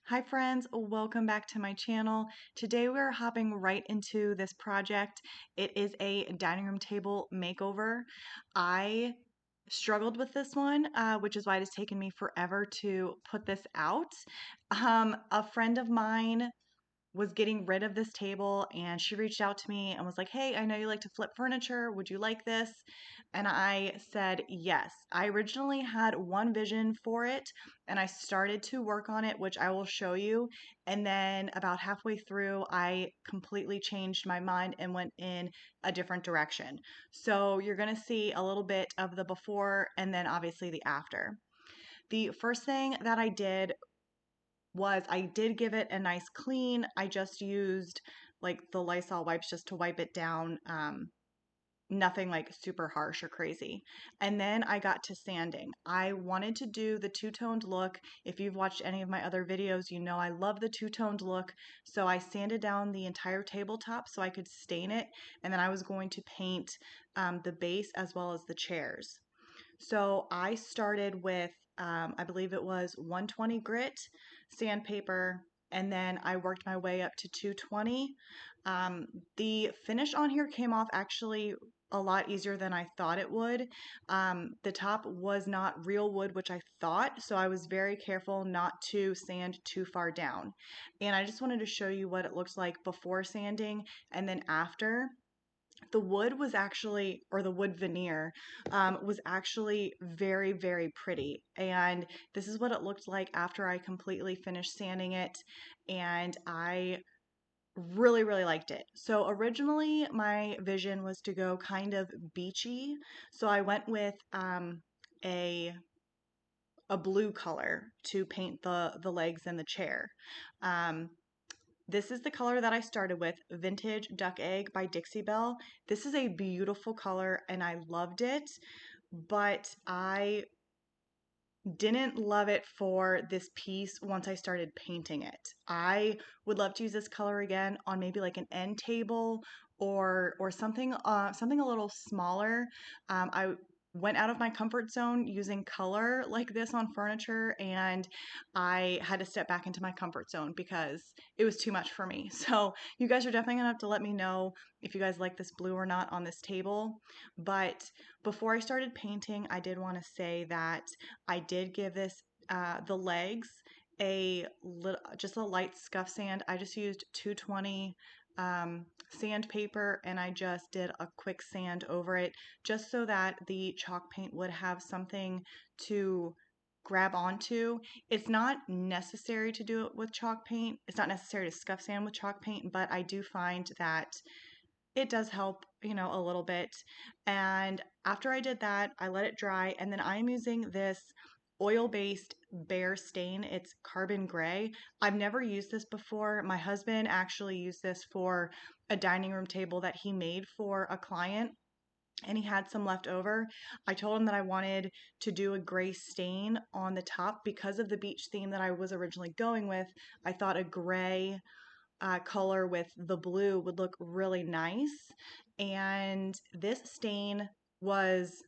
Hi friends, welcome back to my channel. Today we're hopping right into this project. It is a dining room table makeover. I struggled with this one, which is why it has taken me forever to put this out. A friend of mine was getting rid of this table and she reached out to me and was like, "Hey, I know you like to flip furniture. Would you like this?" And I said yes. I originally had one vision for it and I started to work on it, which I will show you. And then about halfway through, I completely changed my mind and went in a different direction. So you're going to see a little bit of the before and then obviously the after. The first thing that I did was I did give it a nice clean. I just used like the Lysol wipes just to wipe it down. Nothing like super harsh or crazy. And then I got to sanding. I wanted to do the two-toned look. If you've watched any of my other videos, you know I love the two-toned look. So I sanded down the entire tabletop so I could stain it. And then I was going to paint the base as well as the chairs. So I started with, I believe it was 120 grit sandpaper, and then I worked my way up to 220. The finish on here came off actually a lot easier than I thought it would. The top was not real wood, which I thought, so I was very careful not to sand too far down. And I just wanted to show you what it looks like before sanding and then after. The wood was actually, or the wood veneer, was actually very, very pretty. And this is what it looked like after I completely finished sanding it. And I really, really liked it. So originally my vision was to go kind of beachy. So I went with a blue color to paint the legs and the chair. Um, this is the color that I started with, Vintage Duck Egg by Dixie Belle. This is a beautiful color and I loved it, but I didn't love it for this piece once I started painting it. I would love to use this color again on maybe like an end table or something something a little smaller. I went out of my comfort zone using color like this on furniture and I had to step back into my comfort zone because it was too much for me. So you guys are definitely gonna have to let me know if you guys like this blue or not on this table. But before I started painting, I did want to say that I did give this the legs a little, just a light scuff sand. I just used 220 sandpaper and I just did a quick sand over it just so that the chalk paint would have something to grab onto. It's not necessary to do it with chalk paint. It's not necessary to scuff sand with chalk paint, but I do find that it does help, a little bit. And after I did that, I let it dry, and then I'm using this oil-based Bear stain. It's carbon gray. I've never used this before. My husband actually used this for a dining room table that he made for a client. And he had some left over. I told him that I wanted to do a gray stain on the top because of the beach theme that I was originally going with. I thought a gray color with the blue would look really nice. And this stain was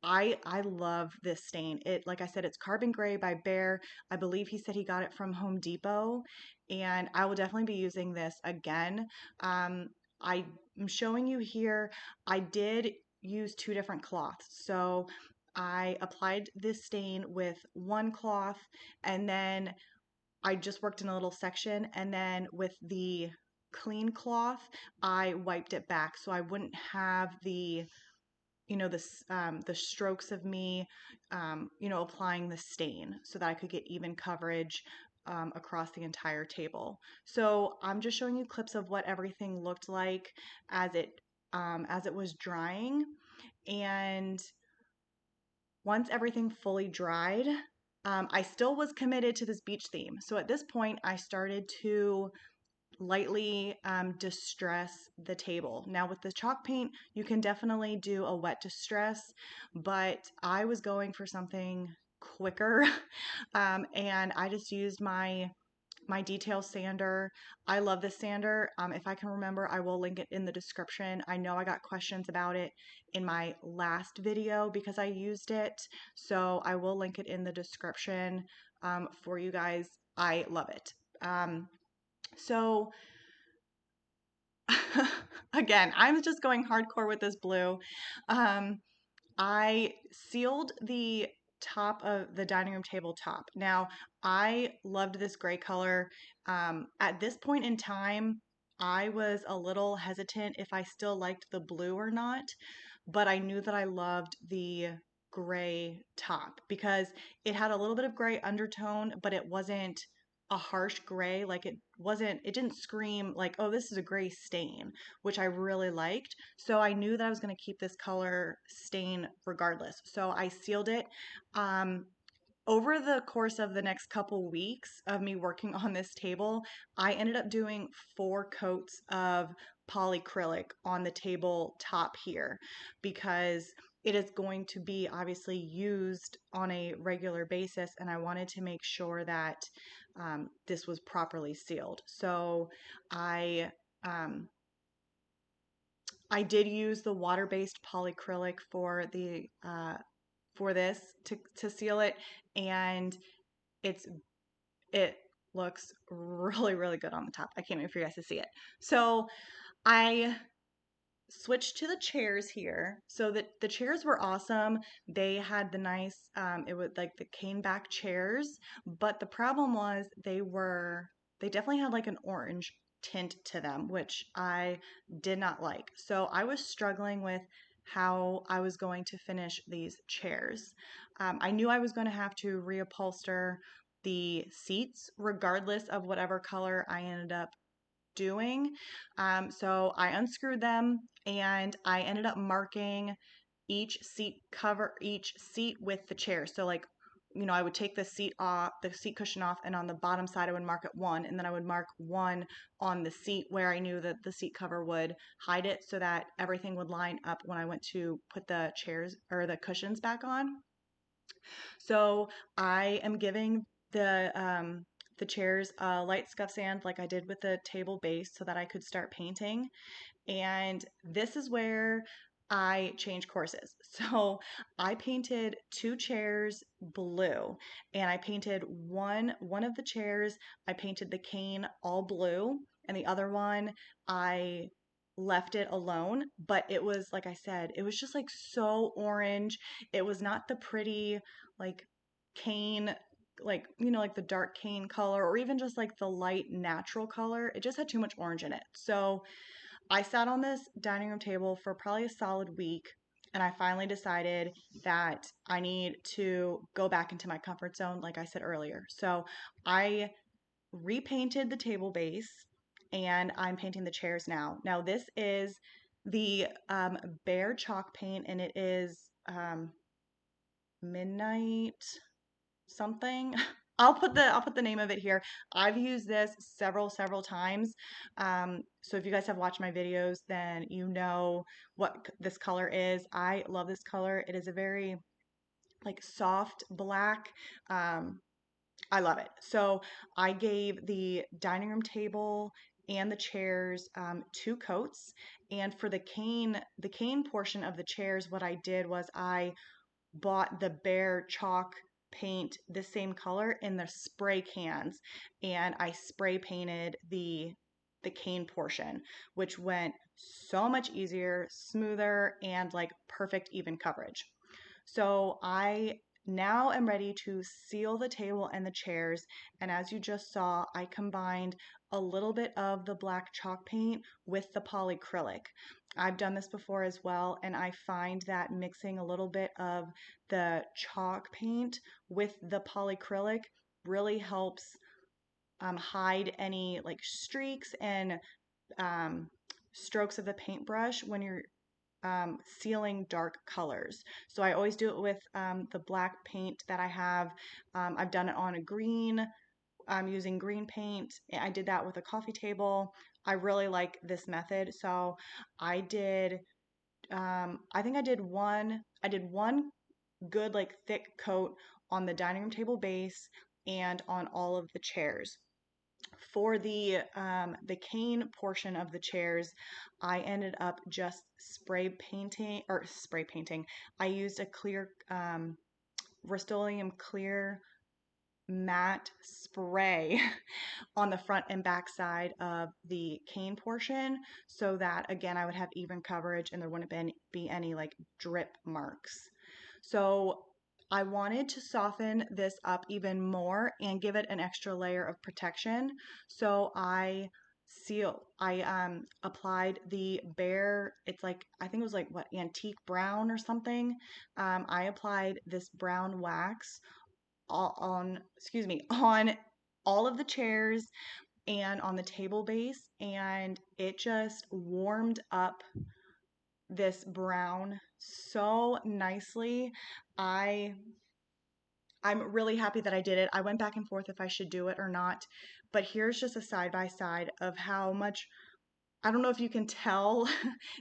I love this stain. It, like I said, it's carbon gray by Bear. I believe he said he got it from Home Depot, and I will definitely be using this again. I'm showing you here. I did use two different cloths, so I applied this stain with one cloth, and then I just worked in a little section, and then with the clean cloth, I wiped it back so I wouldn't have the strokes of me, applying the stain so that I could get even coverage across the entire table. So I'm just showing you clips of what everything looked like as it was drying, and once everything fully dried, I still was committed to this beach theme. So at this point, I started to lightly distress the table. Now with the chalk paint, you can definitely do a wet distress, but I was going for something quicker, and I just used my detail sander. I love this sander. If I can remember, I will link it in the description. I know I got questions about it in my last video because I used it, so I will link it in the description for you guys. I love it. So again, I'm just going hardcore with this blue. Um, I sealed the top of the dining room table top. Now, I loved this gray color. At this point in time, I was a little hesitant if I still liked the blue or not, but I knew that I loved the gray top because it had a little bit of gray undertone, but it wasn't a harsh gray. Like it didn't scream like, oh, this is a gray stain, which I really liked. So I knew that I was going to keep this color stain regardless. So I sealed it. Um, Over the course of the next couple weeks of me working on this table, I ended up doing 4 coats of polycrylic on the table top here because it is going to be obviously used on a regular basis, and I wanted to make sure that this was properly sealed. So I um, I did use the water-based polycrylic for this to seal it, and it's it looks really, really good on the top. I can't wait for you guys to see it. So I switched to the chairs here. So the chairs were awesome. They had the nice, it was like the cane back chairs, but the problem was they definitely had like an orange tint to them, which I did not like. So I was struggling with how I was going to finish these chairs. I knew I was going to have to reupholster the seats regardless of whatever color I ended up doing. So I unscrewed them and I ended up marking each seat with the chair. So like, I would take the seat cushion off, and on the bottom side I would mark it 1, and then I would mark 1 on the seat where I knew that the seat cover would hide it so that everything would line up when I went to put the chairs or the cushions back on. So I am giving the chairs a light scuff sand like I did with the table base so that I could start painting. And this is where I changed courses. So I painted 2 chairs blue, and I painted one of the chairs, I painted the cane all blue, and the other one I left it alone, but it was like I said, it was just like so orange. It was not the pretty like cane, like like the dark cane color, or even just like the light natural color. It just had too much orange in it. So I sat on this dining room table for probably a solid week, and I finally decided that I need to go back into my comfort zone, like I said earlier. So I repainted the table base, and I'm painting the chairs now. Now, this is the Bear chalk paint, and it is Midnight something. I'll put the name of it here. I've used this several times. So if you guys have watched my videos, then you know what this color is. I love this color. It is a very like soft black. Um, I love it. So I gave the dining room table and the chairs 2 coats. And for the cane portion of the chairs, what I did was I bought the Bear chalk paint the same color in the spray cans, and I spray painted the cane portion, which went so much easier, smoother, and like perfect even coverage. So I now am ready to seal the table and the chairs. And as you just saw, I combined a little bit of the black chalk paint with the polycrylic. I've done this before as well, and I find that mixing a little bit of the chalk paint with the polycrylic really helps hide any like streaks and um, strokes of the paintbrush when you're sealing dark colors. So I always do it with the black paint that I have. I've done it on a green. I'm using green paint. I did that with a coffee table. I really like this method. So I did, I think I did one good like thick coat on the dining room table base and on all of the chairs. For the cane portion of the chairs, I ended up just spray painting. I used a clear Rust-Oleum clear matte spray on the front and back side of the cane portion so that, again, I would have even coverage and there wouldn't be any like drip marks. So I wanted to soften this up even more and give it an extra layer of protection. So I applied the bare, it's like, I think it was like what, antique brown or something. I applied this brown wax on all of the chairs and on the table base, and it just warmed up this brown so nicely. I'm really happy that I did it. I went back and forth if I should do it or not, but here's just a side by side of how much, I don't know if you can tell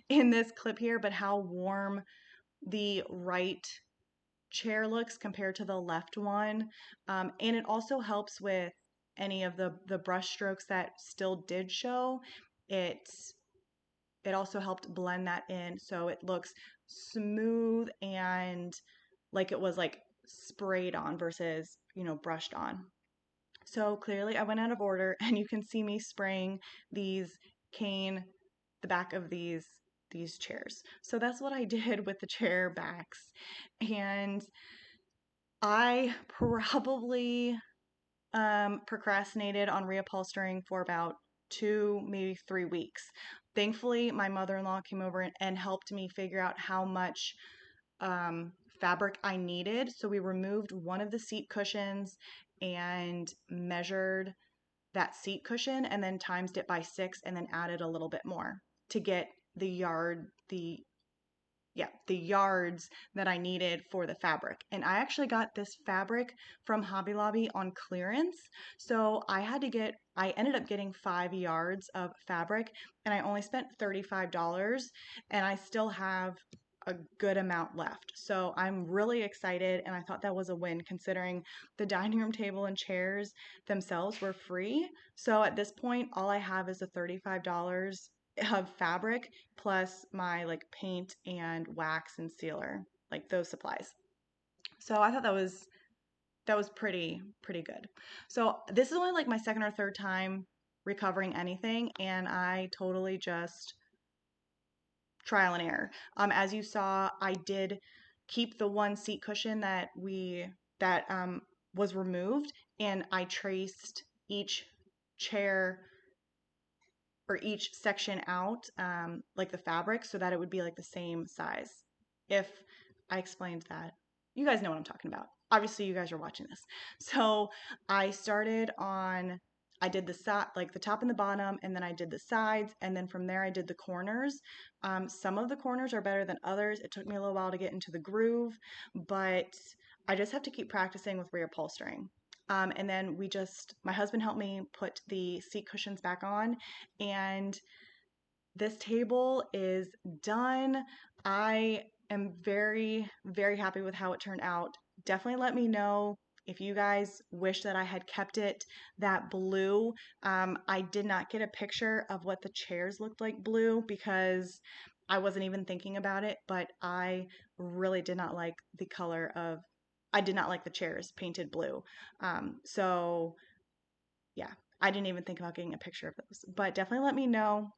in this clip here, but how warm the right chair looks compared to the left one. And it also helps with any of the brush strokes that still did show. It also helped blend that in so it looks smooth and like it was like sprayed on versus, brushed on. So clearly I went out of order and you can see me spraying these cane, the back of these chairs. So that's what I did with the chair backs. And I probably procrastinated on reupholstering for about 2, maybe 3 weeks. Thankfully, my mother-in-law came over and helped me figure out how much fabric I needed. So we removed one of the seat cushions and measured that seat cushion and then times it by 6 and then added a little bit more to get the yards that I needed for the fabric. And I actually got this fabric from Hobby Lobby on clearance. So I ended up getting 5 yards of fabric and I only spent $35 and I still have a good amount left. So I'm really excited and I thought that was a win considering the dining room table and chairs themselves were free. So at this point, all I have is the $35 of fabric plus my like paint and wax and sealer, like those supplies. So I thought that was pretty good. So this is only like my second or third time recovering anything and I totally just trial and error. As you saw, I did keep the one seat cushion that was removed and I traced each chair or each section out, like the fabric, so that it would be like the same size. If I explained that, you guys know what I'm talking about. Obviously, you guys are watching this. So I did the side, like the top and the bottom, and then I did the sides, and then from there I did the corners. Some of the corners are better than others. It took me a little while to get into the groove, but I just have to keep practicing with reupholstering. And then my husband helped me put the seat cushions back on, and this table is done. I am very, very happy with how it turned out. Definitely let me know if you guys wish that I had kept it that blue. I did not get a picture of what the chairs looked like blue because I wasn't even thinking about it, but I really did not like I did not like the chairs painted blue. So yeah, I didn't even think about getting a picture of those, but definitely let me know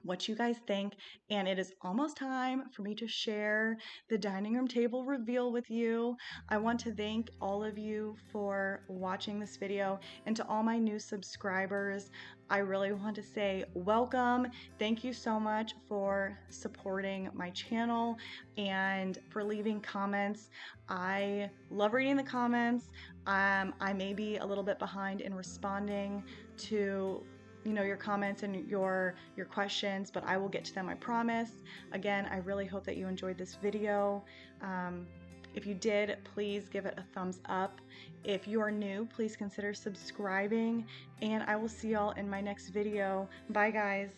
what you guys think. And it is almost time for me to share the dining room table reveal with you. I want to thank all of you for watching this video, and to all my new subscribers, I really want to say welcome. Thank you so much for supporting my channel and for leaving comments. I love reading the comments. I may be a little bit behind in responding to your comments and your questions, but I will get to them, I promise. Again, I really hope that you enjoyed this video. If you did, please give it a thumbs up. If you are new, please consider subscribing, and I will see y'all in my next video. Bye, guys.